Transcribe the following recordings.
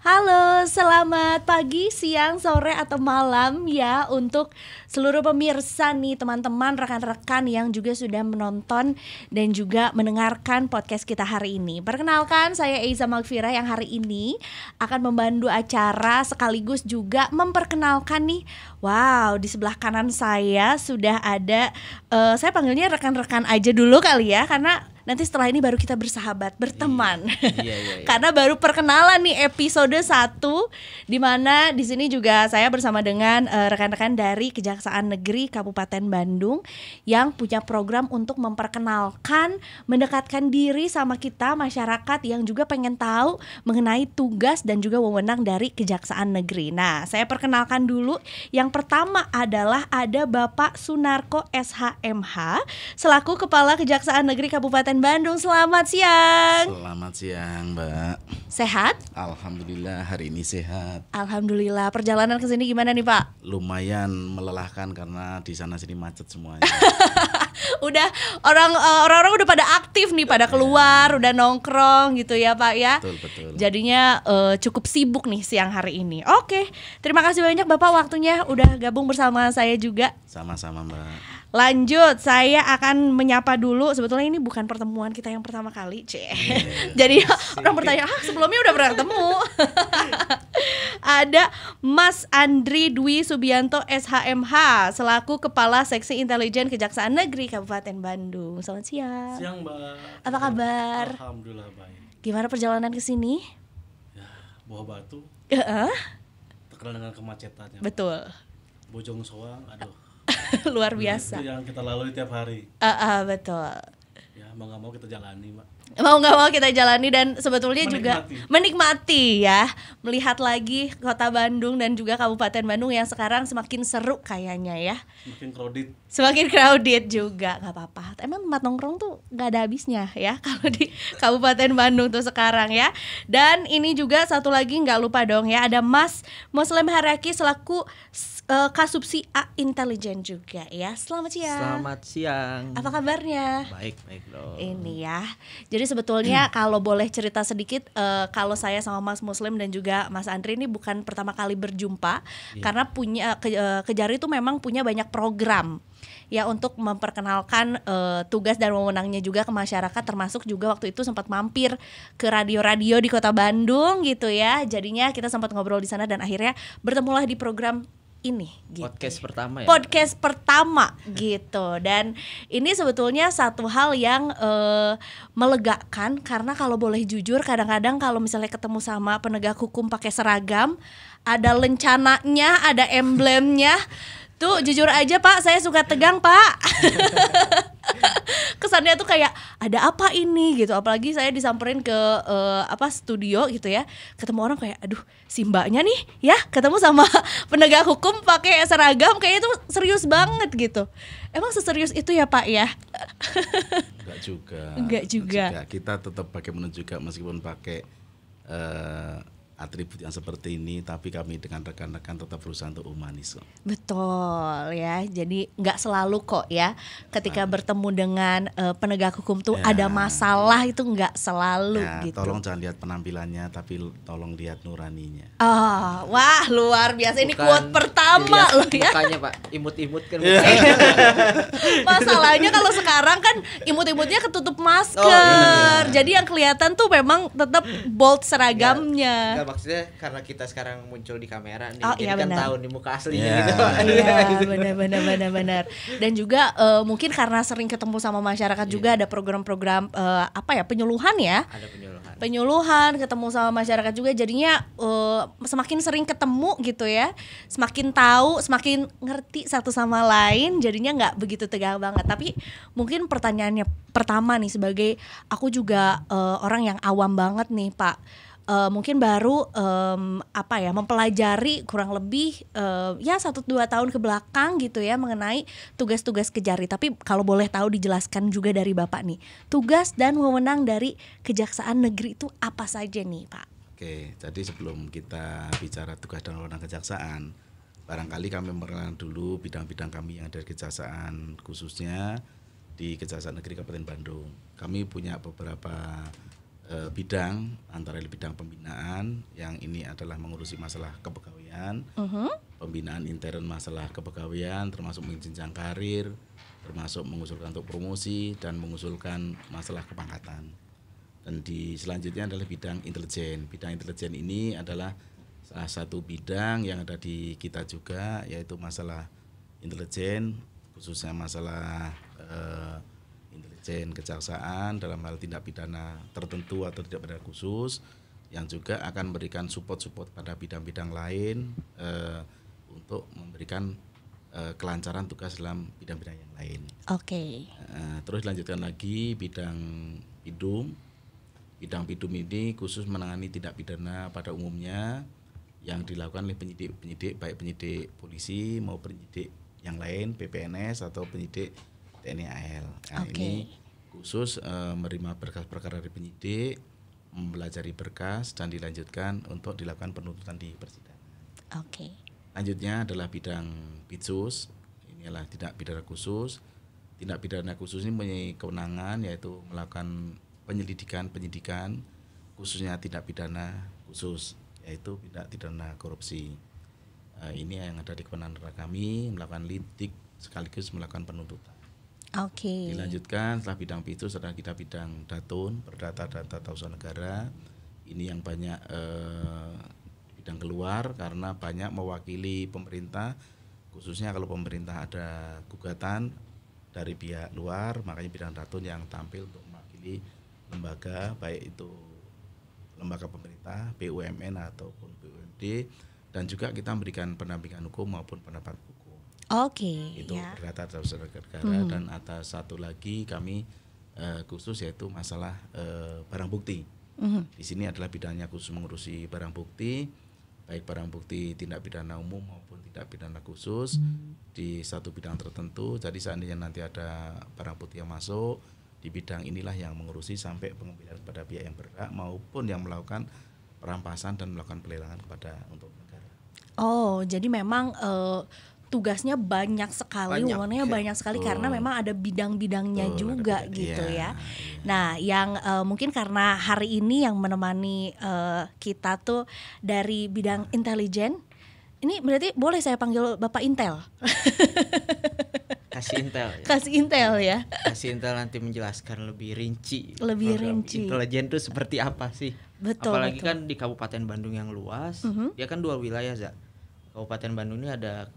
Halo, selamat pagi, siang, sore, atau malam ya untuk seluruh pemirsa nih, teman-teman, rekan-rekan yang juga sudah menonton dan juga mendengarkan podcast kita hari ini. Perkenalkan, saya Eiza Magfira yang hari ini akan membantu acara sekaligus juga memperkenalkan nih. Wow, di sebelah kanan saya sudah ada, saya panggilnya rekan-rekan aja dulu kali ya, karena nanti setelah ini baru kita bersahabat, berteman. Iya. Karena baru perkenalan nih episode 1 di mana di sini juga saya bersama dengan rekan-rekan dari Kejaksaan Negeri Kabupaten Bandung yang punya program untuk memperkenalkan, mendekatkan diri sama kita masyarakat yang juga pengen tahu mengenai tugas dan juga wewenang dari Kejaksaan Negeri. Nah, saya perkenalkan dulu. Yang pertama adalah ada Bapak Sunarko SHMH selaku Kepala Kejaksaan Negeri Kabupaten Bandung. Selamat siang. Selamat siang, Mbak. Sehat? Alhamdulillah hari ini sehat. Alhamdulillah. Perjalanan ke sini gimana nih, Pak? Lumayan melelahkan karena di sana sini macet semuanya. Udah orang-orang udah pada aktif nih, pada keluar, udah nongkrong gitu ya, Pak ya. Betul. Jadinya cukup sibuk nih siang hari ini. Oke, terima kasih banyak Bapak waktunya udah gabung bersama saya juga. Sama-sama, Mbak. Lanjut, saya akan menyapa dulu. Sebetulnya ini bukan pertemuan kita yang pertama kali, Jadi orang bertanya, sebelumnya udah pernah ketemu. Ada Mas Andri Dwi Subianto SHMH selaku Kepala Seksi Intelijen Kejaksaan Negeri Kabupaten Bandung. Selamat siang. Siang, Mbak. Apa kabar? Alhamdulillah baik. Gimana perjalanan ke sini? Ya, Buah Batu terkenal dengan kemacetannya. Betul. Bojong Soang, aduh. Luar biasa. Itu yang kita lalui tiap hari. Betul. Ya, mau nggak mau kita jalani, Mbak. Mau nggak mau kita jalani dan sebetulnya juga Menikmati. menikmati ya, melihat lagi kota Bandung dan juga Kabupaten Bandung yang sekarang semakin seru kayaknya ya, Semakin crowded. juga. Nggak apa-apa, emang tempat nongkrong tuh nggak ada habisnya ya kalau di Kabupaten Bandung tuh sekarang ya. Dan ini juga satu lagi nggak lupa dong ya, ada Mas Muslim Haraki selaku Kasubsi A Intelijen juga ya. Selamat siang. Selamat siang. Apa kabarnya? Baik dong. Ini ya. Jadi sebetulnya kalau boleh cerita sedikit, kalau saya sama Mas Muslim dan juga Mas Andri ini bukan pertama kali berjumpa, karena punya Kejari itu memang punya banyak program ya untuk memperkenalkan tugas dan wewenangnya juga ke masyarakat, termasuk juga waktu itu sempat mampir ke radio-radio di Kota Bandung gitu ya. Jadinya kita sempat ngobrol di sana dan akhirnya bertemulah di program ini gitu. Podcast pertama gitu. Dan ini sebetulnya satu hal yang melegakan, karena kalau boleh jujur kadang-kadang kalau misalnya ketemu sama penegak hukum pakai seragam, ada lencananya, ada emblemnya, tuh jujur aja Pak, saya suka tegang Pak. Kesannya tuh kayak ada apa ini gitu, apalagi saya disamperin ke studio gitu ya, ketemu orang kayak aduh si mbaknya nih ya ketemu sama penegak hukum pakai seragam, kayaknya tuh serius banget gitu. Emang seserius itu ya Pak ya? Enggak juga. Kita tetap bagaimana juga meskipun pakai atribut yang seperti ini, tapi kami dengan rekan-rekan tetap berusaha untuk humanis. Betul ya, jadi nggak selalu kok ya ketika bertemu dengan penegak hukum tuh ada masalah, itu nggak selalu gitu. Tolong jangan lihat penampilannya, tapi tolong lihat nuraninya. Wah luar biasa, ini quote pertama loh ya. Mukanya Pak, imut-imut kan. Masalahnya kalau sekarang kan imut-imutnya ketutup masker, jadi yang kelihatan tuh memang tetap bold seragamnya. Maksudnya karena kita sekarang muncul di kamera nih, iya, jadi kan benar. tahu nih muka aslinya gitu. Iya benar. Dan juga mungkin karena sering ketemu sama masyarakat juga ada program-program penyuluhan ya. Ada penyuluhan, ketemu sama masyarakat juga, jadinya semakin sering ketemu gitu ya, semakin tahu, semakin ngerti satu sama lain, jadinya nggak begitu tegang banget. Tapi mungkin pertanyaannya pertama nih, sebagai aku juga orang yang awam banget nih Pak, mungkin baru mempelajari kurang lebih 1-2 tahun ke belakang gitu ya mengenai tugas-tugas Kejari. Tapi kalau boleh tahu dijelaskan juga dari Bapak nih, tugas dan wewenang dari Kejaksaan Negeri itu apa saja nih Pak? Oke, jadi sebelum kita bicara tugas dan wewenang kejaksaan, barangkali kami memperkenalkan dulu bidang-bidang kami yang ada di Kejaksaan, khususnya di Kejaksaan Negeri Kabupaten Bandung. Kami punya beberapa bidang, antara bidang pembinaan yang ini adalah mengurusi masalah kepegawaian, pembinaan intern masalah kepegawaian, termasuk menjenjang karir, termasuk mengusulkan untuk promosi dan mengusulkan masalah kepangkatan. Dan di selanjutnya adalah bidang intelijen. Bidang intelijen ini adalah salah satu bidang yang ada di kita juga, yaitu masalah intelijen, khususnya masalah intelijen kejaksaan dalam hal tindak pidana tertentu atau tindak pidana khusus, yang juga akan memberikan support pada bidang-bidang lain untuk memberikan kelancaran tugas dalam bidang-bidang yang lain. Oke. Terus dilanjutkan lagi bidang pidum. Bidang pidum ini khusus menangani tindak pidana pada umumnya yang dilakukan oleh penyidik baik penyidik polisi maupun penyidik yang lain, PPNS atau penyidik TNI AL. Ini khusus menerima berkas perkara dari penyidik, mempelajari berkas dan dilanjutkan untuk dilakukan penuntutan di persidangan. Lanjutnya adalah bidang Pitsus. Ini adalah tindak pidana khusus. Tindak pidana khusus ini mempunyai kewenangan yaitu melakukan penyidikan khususnya tindak pidana khusus, yaitu tindak pidana korupsi. Ini yang ada di kewenangan kami, melakukan lidik sekaligus melakukan penuntutan. Dilanjutkan setelah bidang Pitsus adalah kita bidang Datun, Perdata dan Tata Usaha Negara. Ini yang banyak bidang keluar karena banyak mewakili pemerintah, khususnya kalau pemerintah ada gugatan dari pihak luar, makanya bidang Datun yang tampil untuk mewakili lembaga, baik itu lembaga pemerintah, BUMN ataupun BUMD, dan juga kita memberikan pendampingan hukum maupun pendapat hukum. Itu Perdata dan Usaha Negara. Dan atas satu lagi kami khusus yaitu masalah barang bukti. Di sini adalah bidangnya khusus mengurusi barang bukti, baik barang bukti tindak pidana umum maupun tindak pidana khusus di satu bidang tertentu. Jadi seandainya nanti ada barang bukti yang masuk, di bidang inilah yang mengurusi sampai pengembalian kepada pihak yang berhak maupun yang melakukan perampasan dan melakukan pelelangan kepada untuk negara. Jadi memang tugasnya banyak sekali, warnanya banyak sekali karena memang ada bidang-bidangnya juga gitu ya. Nah, yang mungkin karena hari ini yang menemani kita tuh dari bidang intelijen, ini berarti boleh saya panggil Bapak Intel? Kasih Intel. Kasih Intel ya. Kasih Intel nanti menjelaskan lebih rinci. Intelijen itu seperti apa sih? Apalagi kan di Kabupaten Bandung yang luas, dia kan 2 wilayah, Za. Kabupaten Bandung ini ada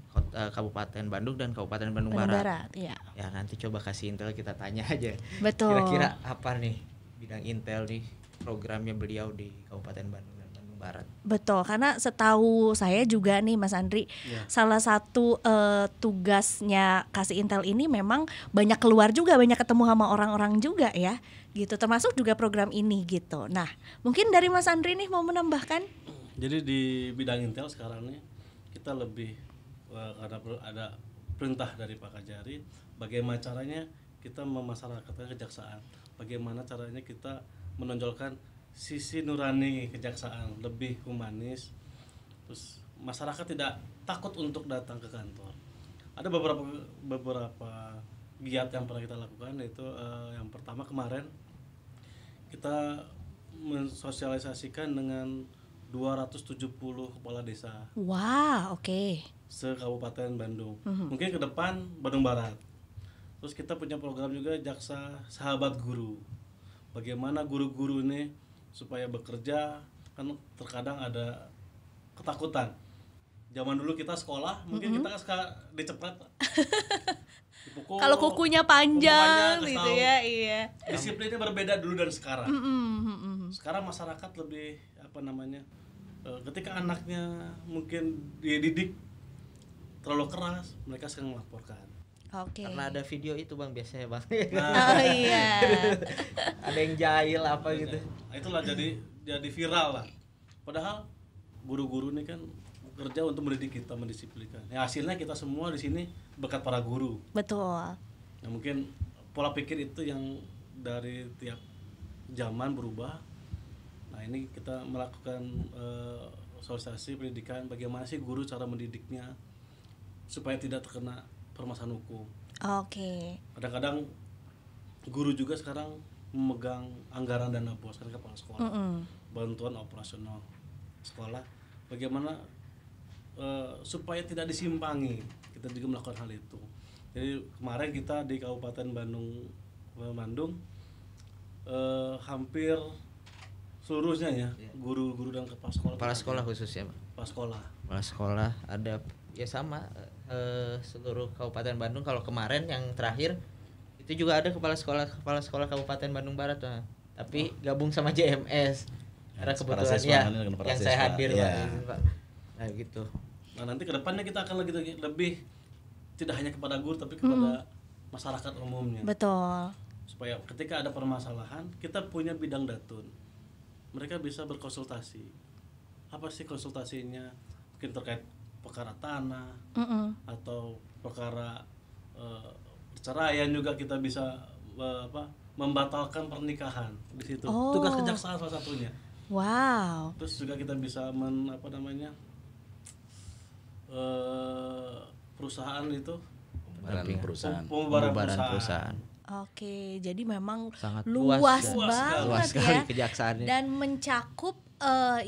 Kabupaten Bandung dan Kabupaten Bandung Barat. Ya, nanti coba kasih Intel, kita tanya aja. Kira-kira apa nih bidang Intel nih programnya beliau di Kabupaten Bandung dan Bandung Barat. Betul, karena setahu saya juga nih Mas Andri, salah satu tugasnya Kasih Intel ini memang banyak keluar juga, banyak ketemu sama orang-orang juga ya, gitu. Termasuk juga program ini gitu. Nah, mungkin dari Mas Andri nih mau menambahkan? Jadi di bidang Intel sekarang nih kita lebih karena ada perintah dari Pak Kajari, bagaimana caranya kita memasyarakatkan kejaksaan, bagaimana caranya kita menonjolkan sisi nurani kejaksaan, lebih humanis, terus masyarakat tidak takut untuk datang ke kantor. Ada beberapa giat yang pernah kita lakukan, yaitu yang pertama kemarin kita mensosialisasikan dengan 270 kepala desa. Se-Kabupaten Bandung. Mungkin ke depan Bandung Barat. Terus kita punya program juga Jaksa Sahabat Guru. Bagaimana guru-guru ini supaya bekerja, kan terkadang ada ketakutan. Zaman dulu kita sekolah, mungkin kita suka diceprat. Dipukul. Kalau kukunya panjang gitu ya, iya. Disiplinnya berbeda dulu dan sekarang. Sekarang masyarakat lebih ketika anaknya mungkin dididik terlalu keras, mereka sering melaporkan. Karena ada video itu Bang biasanya Bang. Ada yang jahil apa gitu. Itulah jadi viral lah. Padahal guru-guru ini kan kerja untuk mendidik kita, mendisiplinkan. Ya hasilnya kita semua di sini berkat para guru. Betul. Nah, mungkin pola pikir itu yang dari tiap zaman berubah. Nah, ini kita melakukan sosialisasi pendidikan, bagaimana sih guru cara mendidiknya supaya tidak terkena permasalahan hukum. Kadang-kadang guru juga sekarang memegang anggaran dana BOS kan kepala sekolah, bantuan operasional sekolah, bagaimana supaya tidak disimpangi, kita juga melakukan hal itu. Jadi kemarin kita di Kabupaten Bandung hampir seluruhnya ya, guru-guru dan kepala sekolah khususnya, kepala sekolah ada ya sama seluruh Kabupaten Bandung. Kalau kemarin yang terakhir itu juga ada kepala sekolah Kabupaten Bandung Barat, tapi gabung sama JMS karena kebetulan ya yang saya hadir Pak. Nah gitu. Nah nanti kedepannya kita akan lebih tidak hanya kepada guru tapi kepada masyarakat umumnya. Betul. Supaya ketika ada permasalahan kita punya bidang datun, mereka bisa berkonsultasi. Apa sih konsultasinya? Mungkin terkait perkara tanah atau perkara perceraian juga kita bisa membatalkan pernikahan di situ. Tugas kejaksaan salah satunya. Wow. Terus juga kita bisa perusahaan itu pembubaran perusahaan. Oke, jadi memang sangat luas banget ya kejaksaannya. Dan mencakup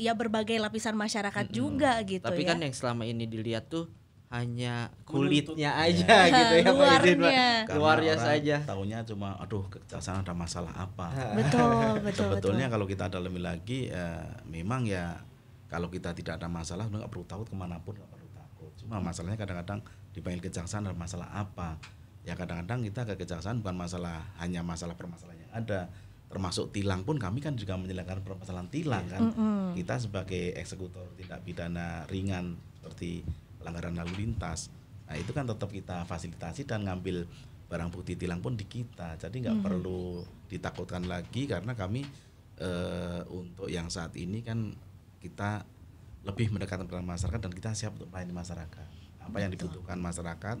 ya berbagai lapisan masyarakat juga gitu. Tapi ya. Kan yang selama ini dilihat tuh hanya kulitnya aja gitu ya Pak Izin, Pak. Luarnya saja. Taunya cuma kejaksaan ada masalah apa. Betul. Sebetulnya kalau kita dalami lagi memang ya kalau kita tidak ada masalah nggak perlu takut kemanapun, nggak perlu takut. Cuma masalahnya kadang-kadang dipanggil kejaksaan ada masalah apa. Ya kadang-kadang kita ke kejaksaan bukan hanya masalah permasalahan yang ada. Termasuk tilang pun kami kan juga menyelesaikan permasalahan tilang kan. Kita sebagai eksekutor tindak pidana ringan seperti pelanggaran lalu lintas, nah itu kan tetap kita fasilitasi dan ngambil barang bukti tilang pun di kita. Jadi nggak perlu ditakutkan lagi karena kami untuk yang saat ini kan kita lebih mendekatkan pada masyarakat dan kita siap untuk melayani masyarakat. Apa yang dibutuhkan masyarakat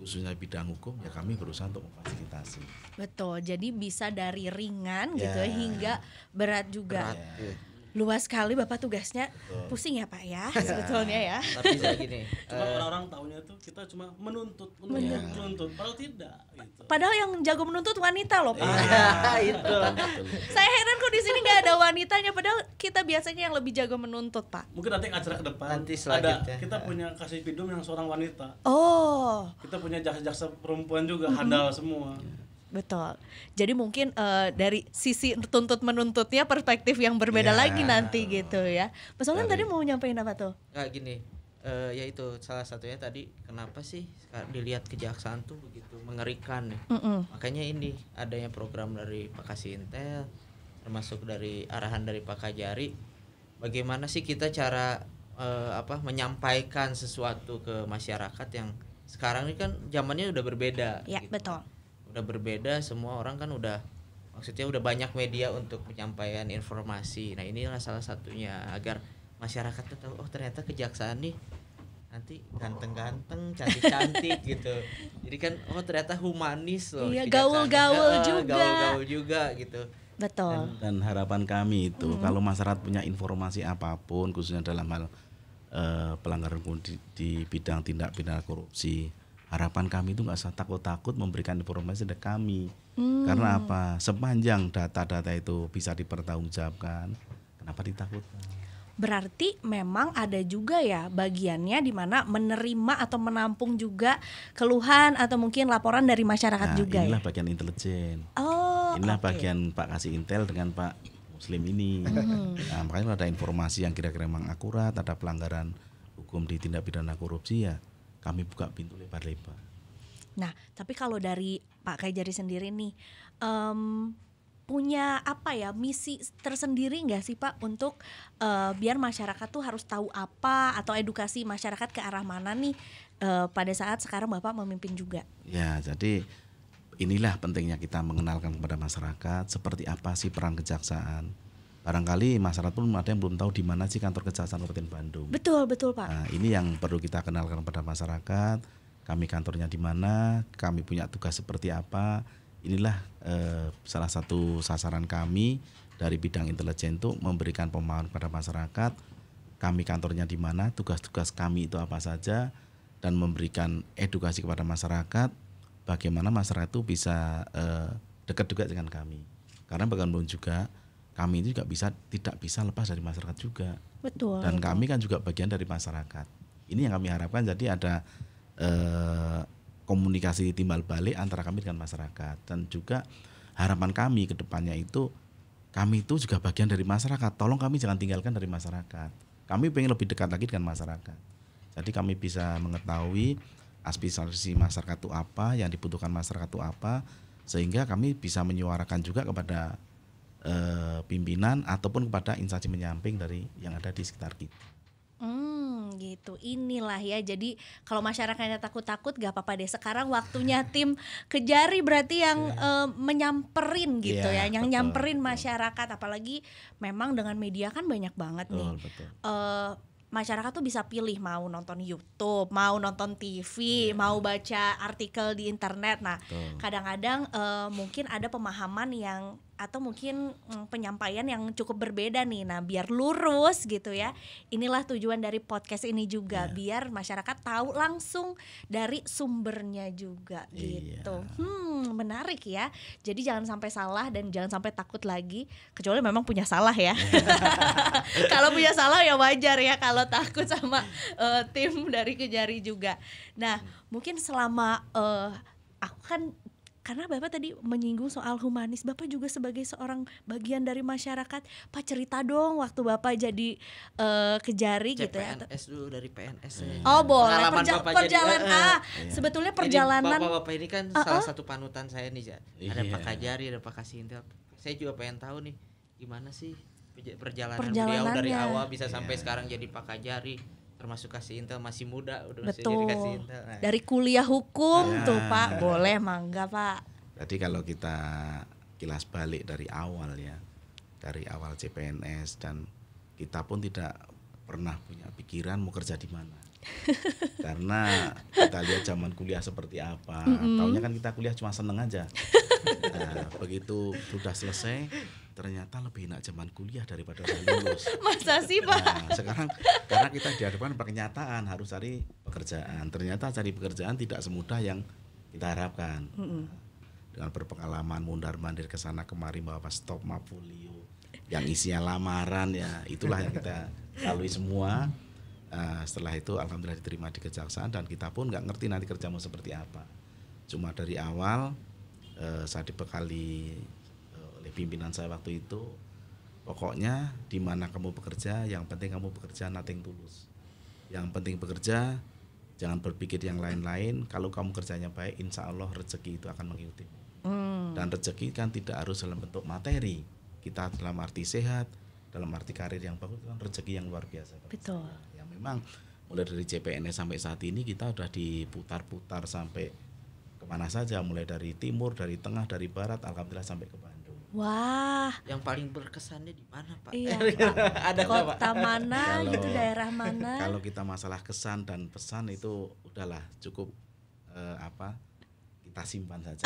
khususnya bidang hukum ya kami berusaha untuk memfasilitasi. Betul, jadi bisa dari ringan gitu hingga berat juga. Luas sekali Bapak tugasnya. Pusing ya Pak ya sebetulnya ya. Tapi saya gini, cuma orang-orang taunya tuh kita cuma menuntut padahal tidak gitu. Padahal yang jago menuntut wanita loh Pak. Itu. Saya heran kok di sini nggak ada wanitanya padahal kita biasanya yang lebih jago menuntut Pak. Mungkin nanti acara ke depan nanti selanjutnya kita punya kasih pidum yang seorang wanita. Kita punya jaksa perempuan juga handal semua. Betul. Jadi mungkin dari sisi tuntut menuntutnya perspektif yang berbeda lagi nanti gitu ya. Mas Olan tadi mau nyampein apa tuh? Nggak gini, ya itu salah satunya tadi kenapa sih dilihat kejaksaan tuh begitu mengerikan nih. Makanya ini adanya program dari Pak Kasih Intel, termasuk dari arahan dari Pak Kajari. Bagaimana sih kita cara menyampaikan sesuatu ke masyarakat yang sekarang ini kan zamannya udah berbeda. Ya gitu. Betul. Udah berbeda, semua orang kan udah banyak media untuk penyampaian informasi. Nah inilah salah satunya agar masyarakat tahu ternyata kejaksaan nih nanti ganteng-ganteng, cantik-cantik gitu. Jadi kan ternyata humanis loh. Iya, gaul-gaul juga gitu. Betul. Dan harapan kami itu kalau masyarakat punya informasi apapun khususnya dalam hal pelanggaran hukum di bidang tindak pidana korupsi, harapan kami itu nggak usah takut-takut memberikan informasi ke kami. Karena apa? Sepanjang data-data itu bisa dipertanggungjawabkan, kenapa ditakutkan? Berarti memang ada juga ya bagiannya di mana menerima atau menampung juga keluhan atau mungkin laporan dari masyarakat juga. Inilah bagian intelijen. Inilah bagian Pak Kasih Intel dengan Pak Muslim ini. Nah, makanya ada informasi yang kira-kira memang akurat, ada pelanggaran hukum di tindak pidana korupsi ya kami buka pintu lebar-lebar. Nah, tapi kalau dari Pak Kajari sendiri nih, punya misi tersendiri nggak sih Pak untuk biar masyarakat tuh harus tahu apa atau edukasi masyarakat ke arah mana nih pada saat sekarang Bapak memimpin juga? Ya, jadi inilah pentingnya kita mengenalkan kepada masyarakat seperti apa sih peran kejaksaan. Barangkali masyarakat pun ada yang belum tahu di mana sih kantor kejaksaan Kabupaten Bandung. Betul Pak. Nah, ini yang perlu kita kenalkan kepada masyarakat. Kami kantornya di mana, kami punya tugas seperti apa. Inilah salah satu sasaran kami dari bidang intelijen untuk memberikan pemahaman kepada masyarakat. Kami kantornya di mana, tugas-tugas kami itu apa saja, dan memberikan edukasi kepada masyarakat. Bagaimana masyarakat itu bisa dekat juga dengan kami. Karena bagaimanapun juga kami itu juga tidak bisa lepas dari masyarakat juga. Betul. Dan kami kan juga bagian dari masyarakat. Ini yang kami harapkan, jadi ada komunikasi timbal balik antara kami dengan masyarakat. Dan juga harapan kami ke depannya itu, kami itu juga bagian dari masyarakat. Tolong kami jangan tinggalkan dari masyarakat. Kami pengen lebih dekat lagi dengan masyarakat. Jadi kami bisa mengetahui aspirasi masyarakat itu apa, yang dibutuhkan masyarakat itu apa, sehingga kami bisa menyuarakan juga kepada pimpinan ataupun kepada instansi penyamping dari yang ada di sekitar kita. Gitu. Inilah ya. Jadi kalau masyarakatnya takut-takut gak apa-apa deh. Sekarang waktunya tim Kejari berarti yang menyamperin gitu ya, yang betul, nyamperin masyarakat. Apalagi memang dengan media kan banyak banget nih. Betul. Masyarakat tuh bisa pilih mau nonton YouTube, mau nonton TV, mau baca artikel di internet. Nah, kadang-kadang mungkin ada pemahaman yang atau mungkin penyampaian yang cukup berbeda nih. Nah, biar lurus gitu ya. Inilah tujuan dari podcast ini juga, biar masyarakat tahu langsung dari sumbernya juga gitu. Menarik ya. Jadi jangan sampai salah dan jangan sampai takut lagi, kecuali memang punya salah ya. Kalau punya salah ya wajar ya kalau takut sama tim dari Kejari juga. Nah, mungkin selama aku kan, karena Bapak tadi menyinggung soal humanis, Bapak juga sebagai seorang bagian dari masyarakat. Pak, cerita dong waktu Bapak jadi Kejari gitu ya. PNS dulu, dari PNS ya. Oh boleh, perjalanan sebetulnya perjalanan. Bapak ini kan salah satu panutan saya nih, ada Pak Kajari, ada Pak Kasintel. Saya juga pengen tahu nih, gimana sih perjalanan beliau dari awal bisa sampai sekarang jadi Pak Kajari. Termasuk Kasintel masih muda udah masih jadi Kasintel. Nah. Dari kuliah hukum tuh Pak, boleh mangga Pak. Jadi kalau kita kilas balik dari awal ya, dari awal CPNS, dan kita pun tidak pernah punya pikiran mau kerja di mana. Karena kita lihat zaman kuliah seperti apa, taunya kan kita kuliah cuma seneng aja. Nah, begitu sudah selesai, ternyata lebih enak zaman kuliah daripada lulus. Masa sih Pak? Nah, sekarang karena kita dihadapkan pada kenyataan harus cari pekerjaan. Ternyata cari pekerjaan tidak semudah yang kita harapkan. Dengan berpengalaman mundar-mandir ke sana kemari bawa stop mafolio yang isinya lamaran ya, itulah yang kita lalui semua. Setelah itu alhamdulillah diterima di Kejaksaan, dan kita pun nggak ngerti nanti kerja mau seperti apa. Cuma dari awal saya dibekali oleh pimpinan saya waktu itu, pokoknya di mana kamu bekerja, yang penting kamu bekerja nothing tulus. Yang penting bekerja, jangan berpikir yang lain-lain. Kalau kamu kerjanya baik, insya Allah rezeki itu akan mengikuti. Dan rezeki kan tidak harus dalam bentuk materi. Kita dalam arti sehat, dalam arti karir yang bagus, kan rezeki yang luar biasa. Betul. Ya memang mulai dari CPNS sampai saat ini kita udah diputar-putar sampai kemana saja, mulai dari timur, dari tengah, dari barat, alhamdulillah sampai ke Bandung. Wah, yang paling berkesannya di mana Pak? Iya Pak. Ada kota mana gitu, daerah mana? Kalau kita masalah kesan dan pesan itu udahlah cukup kita simpan saja.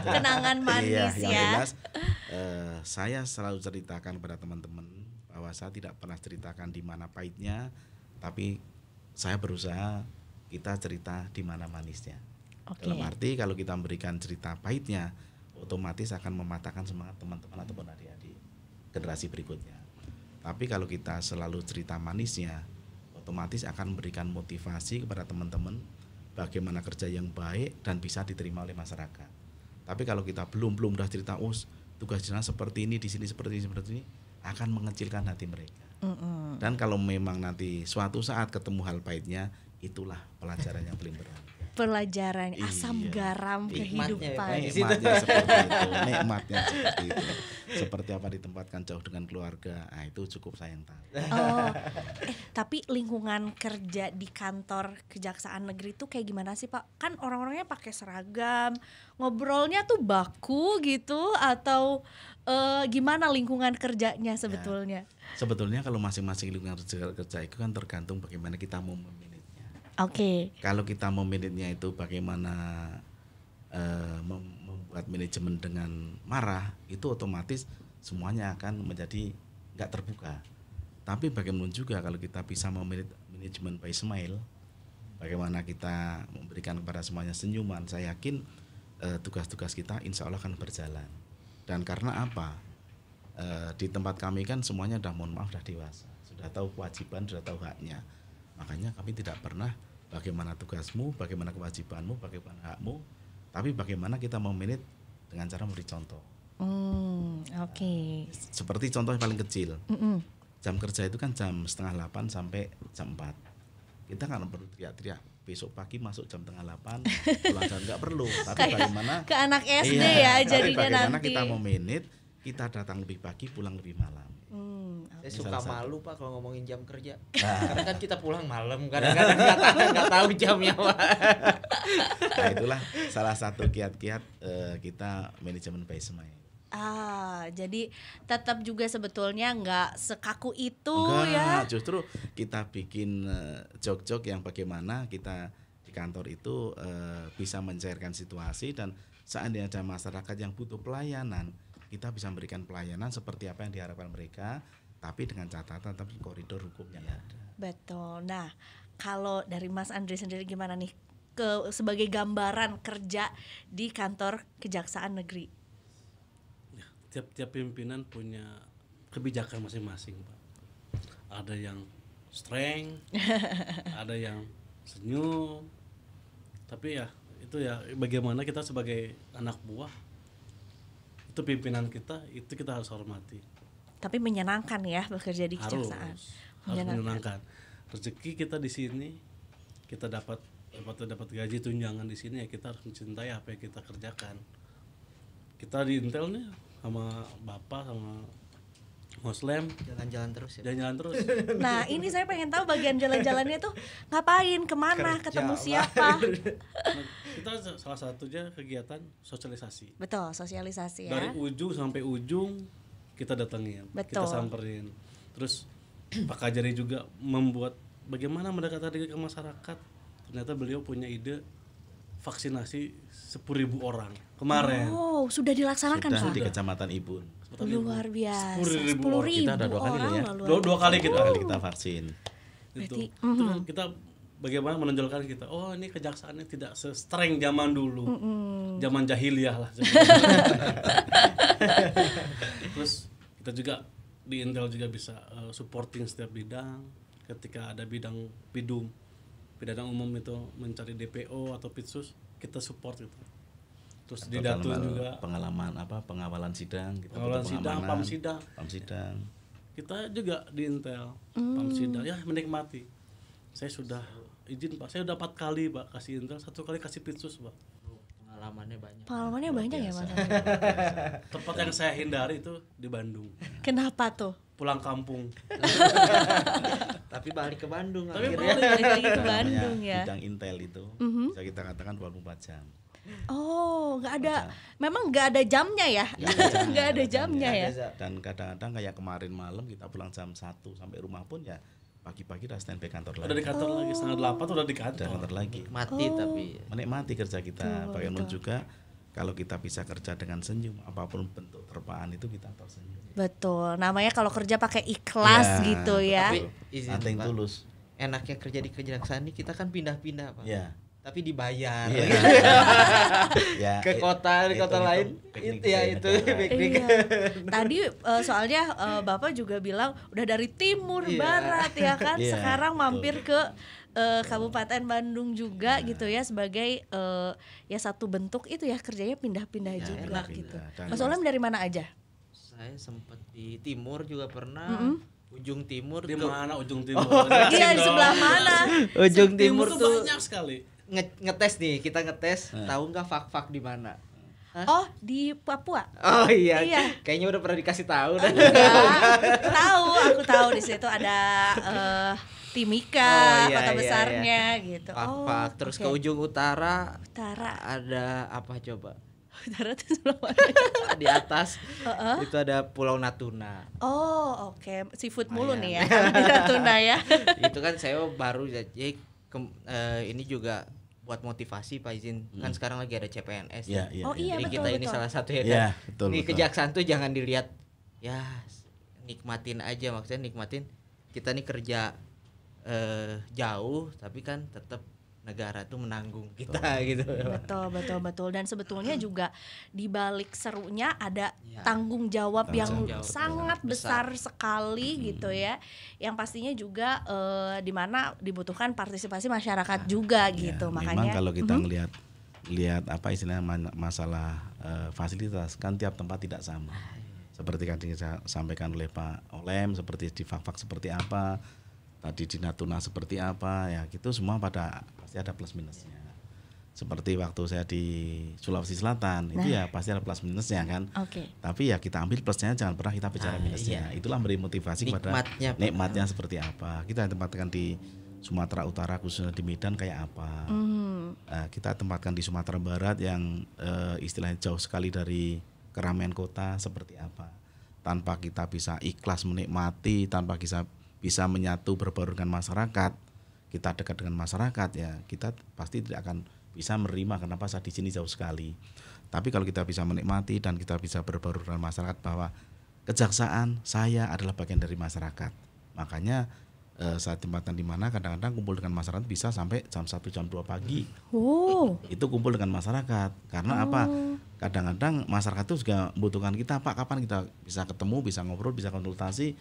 Kenangan manis yang ya. Jelas, saya selalu ceritakan pada teman-teman bahwa saya tidak pernah ceritakan di mana pahitnya, tapi saya berusaha kita cerita di mana manisnya. Dalam arti kalau kita memberikan cerita pahitnya, otomatis akan mematahkan semangat teman-teman ataupun adik-adik generasi berikutnya. Tapi kalau kita selalu cerita manisnya, otomatis akan memberikan motivasi kepada teman-teman bagaimana kerja yang baik dan bisa diterima oleh masyarakat. Tapi kalau kita belum udah cerita, tugas jenazah seperti ini, di sini seperti ini, akan mengecilkan hati mereka. Dan kalau memang nanti suatu saat ketemu hal pahitnya, itulah pelajaran yang paling berat. Pelajaran asam garam kehidupan. Nikmatnya seperti itu. Nikmatnya seperti itu. Seperti apa ditempatkan jauh dengan keluarga, itu cukup saya yang tahu. Tapi lingkungan kerja di kantor Kejaksaan Negeri itu kayak gimana sih Pak? Kan orang-orangnya pakai seragam, ngobrolnya tuh baku gitu, atau gimana lingkungan kerjanya sebetulnya? Ya, sebetulnya kalau masing-masing lingkungan kerja itu kan tergantung bagaimana kita mau memilih. Kalau kita memanagenya itu bagaimana membuat manajemen dengan marah, itu otomatis semuanya akan menjadi nggak terbuka. Tapi bagaimana juga kalau kita bisa manajemen by smile, bagaimana kita memberikan kepada semuanya senyuman, saya yakin tugas-tugas kita insya Allah akan berjalan. Dan karena apa? Di tempat kami kan semuanya sudah dewasa, sudah tahu kewajiban, sudah tahu haknya. Makanya kami tidak pernah bagaimana tugasmu, bagaimana kewajibanmu, bagaimana hakmu, tapi bagaimana kita memanage dengan cara memberi contoh. Oke. Seperti contoh yang paling kecil. Jam kerja itu kan jam 7:30 sampai jam 4. Kita kan perlu teriak-teriak besok pagi masuk jam 7:30, pulang jam nggak perlu. Tapi bagaimana ke anak SD ya jadinya bagaimana nanti. kita memanage, kita datang lebih pagi, pulang lebih malam. Saya suka malu Pak kalau ngomongin jam kerja. Karena kan kita pulang malam, kadang-kadang nggak tahu jamnya Pak. Nah, itulah salah satu kiat-kiat kita manajemen by Smile. Jadi tetap juga sebetulnya nggak sekaku itu. Enggak, justru kita bikin jok-jok yang bagaimana kita di kantor itu bisa mencairkan situasi, dan seandainya ada masyarakat yang butuh pelayanan, kita bisa memberikan pelayanan seperti apa yang diharapkan mereka, tapi dengan catatan tapi koridor hukum yang ada. Betul. Nah, kalau dari Mas Andre sendiri gimana nih sebagai gambaran kerja di kantor Kejaksaan Negeri? Tiap pimpinan punya kebijakan masing-masing, Pak. Ada yang strength, ada yang senyum. Tapi ya itu ya bagaimana kita sebagai anak buah, itu pimpinan kita, itu kita harus hormati. Tapi menyenangkan ya bekerja di kejaksaan. Harus menyenangkan. Rezeki kita di sini, kita dapat gaji tunjangan di sini, ya kita harus mencintai apa yang kita kerjakan. Kita di Intel nih sama Bapak sama Muslim jalan-jalan terus ya. Jalan-jalan terus. Nah, ini saya pengen tahu bagian jalan-jalannya tuh ngapain, kemana, kerja, ketemu siapa. Kita salah satunya kegiatan sosialisasi. Betul, sosialisasi ya. Dari ujung sampai ujung kita datengin, Betul. kita samperin. Terus Pak Kajari juga membuat bagaimana mendekatkan diri ke masyarakat. Ternyata beliau punya ide vaksinasi 10.000 orang kemarin. Oh, sudah dilaksanakan Sudah Pak? di Kecamatan Ibun. Luar biasa. 10.000 Kita ada 2 kali ya. Dua kali kita vaksin. Berarti, Itu kita bagaimana menonjolkan kita. Oh, ini kejaksaannya tidak se-streng zaman dulu. Zaman jahiliyah lah. Terus kita juga di Intel juga bisa supporting setiap bidang. Ketika ada bidang pidana umum itu mencari DPO atau Pitsus, kita support itu. Terus di Datu juga pengawalan sidang, kita pam sidang. Kita juga di Intel pam sidang ya menikmati. Saya sudah izin Pak, saya udah 4 kali Pak kasih Intel, 1 kali kasih Pitsus Pak. Pengalamannya banyak ya Mas. Tempat yang saya hindari itu di Bandung. Kenapa tuh? Pulang kampung. Tapi balik ke Bandung akhirnya. Balik lagi ke Bandung ya. Bidang Intel itu bisa kita katakan 24 jam. Oh, memang nggak ada jamnya ya? Nggak ada jamnya ya? Dan kadang-kadang kayak kemarin malam kita pulang jam 1 sampai rumah pun ya pagi-pagi udah standby kantor lagi. Udah di kantor lagi, 7:30 udah di kantor lagi. Menikmati kerja kita. Bagaimana juga kalau kita bisa kerja dengan senyum, apapun bentuk terpaan itu kita tersenyum. Betul. Namanya kalau kerja pakai ikhlas gitu ya. Tapi izin Pak, tulus. Enaknya kerja di kejaksaan ini kita kan pindah-pindah Pak. Ya. Tapi dibayar. Ya, ke kota lain itu ya itu piknik. Tadi soalnya Bapak juga bilang udah dari timur barat ya kan, sekarang mampir ke Kabupaten Bandung juga gitu ya sebagai ya satu bentuk itu ya kerjanya pindah-pindah juga gitu. Mas Olem dari mana aja? Saya sempat di timur juga pernah. Ujung timur di mana ujung timur? Iya di sebelah mana? Ujung timur tuh banyak sekali. Ngetes nih, kita ngetes, tahu nggak fak-fak di mana? Oh, di Papua. Oh iya. Kayaknya udah pernah dikasih tahu dah. Aku tahu di situ ada Timika, kota besarnya gitu. Fak-fak. Terus ke ujung utara ada apa coba? Utara itu sebelah mana? Di atas itu ada Pulau Natuna. Oh, oke. Seafood mulu nih ya di Natuna ya. Itu kan saya baru jadi ini juga buat motivasi Pak izin kan sekarang lagi ada CPNS ya. Oh iya jadi betul, kita ini salah satu ya kan. Di kejaksaan tuh jangan dilihat ya nikmatin aja, maksudnya nikmatin kita nih kerja jauh tapi kan tetap negara tuh menanggung kita gitu. Betul. Dan sebetulnya juga di balik serunya ada tanggung jawab yang sangat besar sekali gitu ya. Yang pastinya juga di mana dibutuhkan partisipasi masyarakat juga gitu. Makanya memang kalau kita lihat apa istilahnya masalah fasilitas kan tiap tempat tidak sama. Seperti yang disampaikan oleh Pak Olem, seperti di Fak-Fak seperti apa, tadi di Natuna seperti apa, ya gitu semua pasti ada plus minusnya. Seperti waktu saya di Sulawesi Selatan itu ya pasti ada plus minusnya kan. Tapi ya kita ambil plusnya, jangan pernah kita bicara minusnya. Itulah memberi motivasi kepada nikmatnya seperti apa. Kita tempatkan di Sumatera Utara khususnya di Medan kayak apa. Kita tempatkan di Sumatera Barat yang istilahnya jauh sekali dari keramaian kota seperti apa. Tanpa kita bisa ikhlas menikmati, tanpa bisa menyatu berbaur dengan masyarakat, kita dekat dengan masyarakat, ya kita pasti tidak akan bisa menerima kenapa saya di sini jauh sekali. Tapi kalau kita bisa menikmati dan kita bisa berbaur dengan masyarakat bahwa kejaksaan saya adalah bagian dari masyarakat. Makanya saya tempatkan di mana kadang-kadang kumpul dengan masyarakat bisa sampai jam 1 jam 2 pagi. Itu kumpul dengan masyarakat. Karena apa? Kadang-kadang masyarakat itu juga membutuhkan kita, Pak, kapan kita bisa ketemu, bisa ngobrol, bisa konsultasi.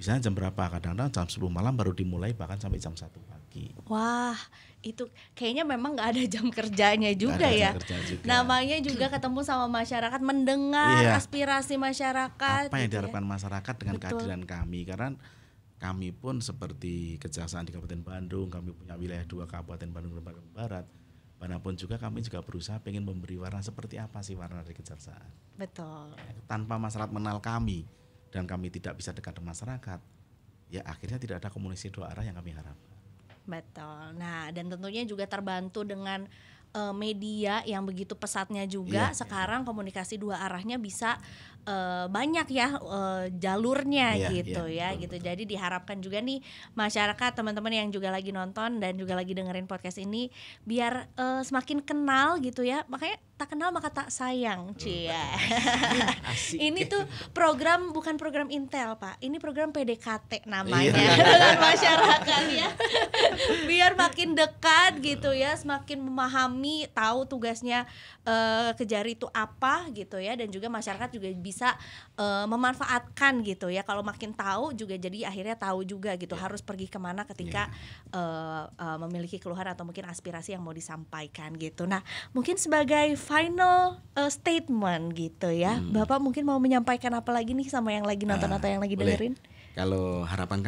Bisa jam berapa? Kadang-kadang jam 10 malam baru dimulai, bahkan sampai jam 1 pagi. Wah, itu kayaknya memang nggak ada jam kerjanya juga ya. Namanya juga ketemu sama masyarakat, mendengar aspirasi masyarakat. Apa yang diharapkan masyarakat dengan kehadiran kami, karena kami pun seperti Kejaksaan di Kabupaten Bandung, kami punya wilayah 2 Kabupaten Bandung dan Bandung Barat. Manapun juga kami juga berusaha pengen memberi warna seperti apa sih warna dari kejaksaan. Betul. Tanpa masyarakat mengenal kami dan kami tidak bisa dekat dengan masyarakat, ya akhirnya tidak ada komunikasi 2 arah yang kami harapkan. Betul. Nah, dan tentunya juga terbantu dengan media yang begitu pesatnya juga. Sekarang komunikasi 2 arahnya bisa banyak ya jalurnya gitu ya. Betul. Jadi diharapkan juga nih masyarakat, teman-teman yang juga lagi nonton dan juga lagi dengerin podcast ini biar semakin kenal gitu ya. Makanya tak kenal maka tak sayang, cia. Ini tuh program, bukan program Intel, Pak. Ini program PDKT namanya dengan masyarakat ya. Biar makin dekat gitu ya, semakin memahami, tahu tugasnya Kejari itu apa gitu ya, dan juga masyarakat juga bisa memanfaatkan gitu ya. Kalau makin tahu juga jadi akhirnya tahu juga gitu harus pergi kemana ketika memiliki keluhan atau mungkin aspirasi yang mau disampaikan gitu. Nah, mungkin sebagai final statement gitu ya, Bapak mungkin mau menyampaikan apa lagi nih sama yang lagi nonton atau yang lagi dengerin? Kalau harapan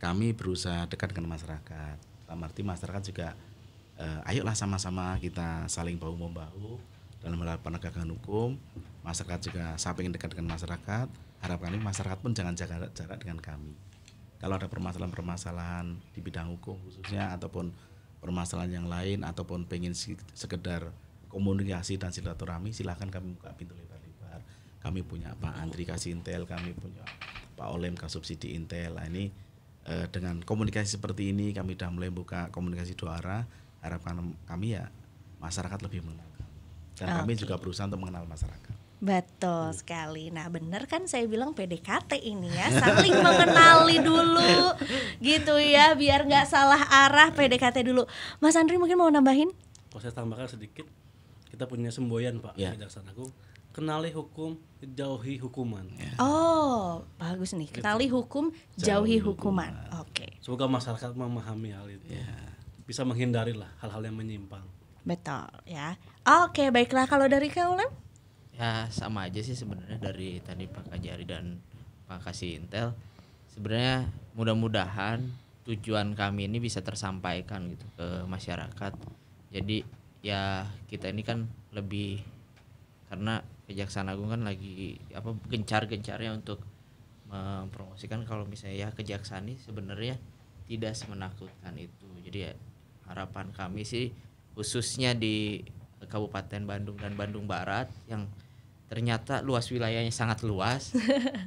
kami berusaha dekat dengan masyarakat. Dalam arti masyarakat juga ayolah sama-sama kita saling bahu-membahu dalam hal penegakan hukum. Masyarakat juga saya ingin dekat dengan masyarakat. Harapan kami masyarakat pun jangan jaga jarak dengan kami. Kalau ada permasalahan-permasalahan di bidang hukum khususnya ataupun permasalahan yang lain ataupun pengen sekedar komunikasi dan silaturahmi, silakan kami buka pintu lebar-lebar. Kami punya Pak Andri Kasih Intel, kami punya Pak Olem Kasubsidi Intel. Nah, ini dengan komunikasi seperti ini kami sudah mulai buka komunikasi 2 arah. Harapan kami ya masyarakat lebih mengenal kami. Dan kami juga berusaha untuk mengenal masyarakat. Betul sekali. Nah, benar kan saya bilang PDKT ini ya, saling mengenali dulu gitu ya, biar nggak salah arah. PDKT dulu. Mas Andri mungkin mau nambahin? Kalau saya tambahkan sedikit, kita punya semboyan Pak Kejaksaan Agung, kenali hukum, jauhi hukuman. Oh, bagus nih. Kenali hukum, jauhi hukuman. Oke. Semoga masyarakat memahami hal itu. Bisa menghindari lah hal-hal yang menyimpang. Betul ya. Oke, baiklah. Kalau dari Kak Olem? Ya sama aja sih sebenarnya dari tadi Pak Kajari dan Pak Kasih Intel. Sebenarnya mudah-mudahan tujuan kami ini bisa tersampaikan gitu ke masyarakat. Jadi ya kita ini kan lebih, karena Kejaksaan Agung kan lagi gencar-gencarnya untuk mempromosikan kalau misalnya ya kejaksaan ini sebenarnya tidak semenakutkan itu. Jadi ya harapan kami sih khususnya di Kabupaten Bandung dan Bandung Barat yang ternyata luas wilayahnya sangat luas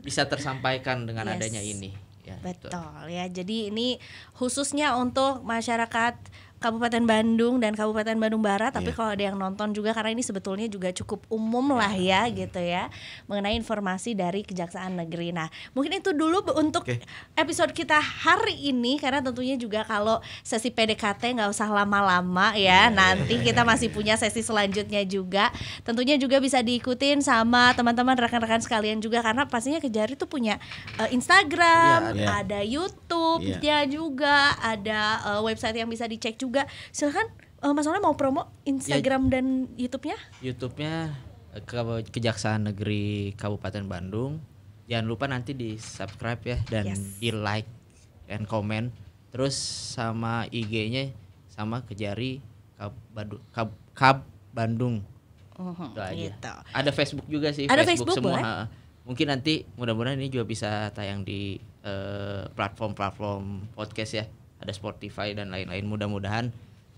bisa tersampaikan dengan adanya ini ya. Betul ya. Jadi ini khususnya untuk masyarakat Kabupaten Bandung dan Kabupaten Bandung Barat, tapi kalau ada yang nonton juga, karena ini sebetulnya juga cukup umum lah ya gitu ya, mengenai informasi dari Kejaksaan Negeri. Nah, mungkin itu dulu untuk episode kita hari ini, karena tentunya juga kalau sesi PDKT nggak usah lama-lama ya, nanti kita masih punya sesi selanjutnya juga. Tentunya juga bisa diikutin sama teman-teman rekan-rekan sekalian juga, karena pastinya Kejari tuh punya Instagram, ada YouTube-nya juga, ada website yang bisa dicek juga. Silakan Mas Oleh mau promo Instagram dan YouTube-nya? YouTube-nya Kejaksaan Negeri Kabupaten Bandung. Jangan lupa nanti di subscribe ya, dan di like dan komen. Terus sama IG-nya sama Kejari Kab Bandung. Gitu. Ada Facebook juga sih. Ada Facebook semua. Boleh? Mungkin nanti mudah-mudahan ini juga bisa tayang di platform-platform podcast ya. Ada Spotify dan lain-lain. Mudah-mudahan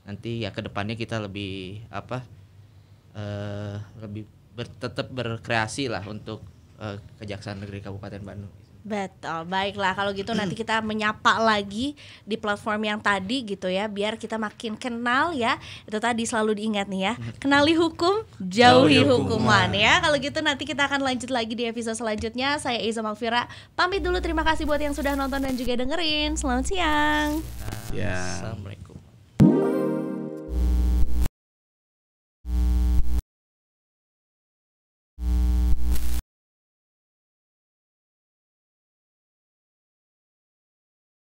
nanti ya kedepannya kita lebih tetap berkreasi lah untuk Kejaksaan Negeri Kabupaten Bandung. Betul, baiklah kalau gitu nanti kita menyapa lagi di platform yang tadi gitu ya, biar kita makin kenal ya. Itu tadi selalu diingat nih ya, kenali hukum, jauhi hukuman ya. Kalau gitu nanti kita akan lanjut lagi di episode selanjutnya. Saya Eiza Magfira, pamit dulu, terima kasih buat yang sudah nonton dan juga dengerin. Selamat siang. Assalamualaikum.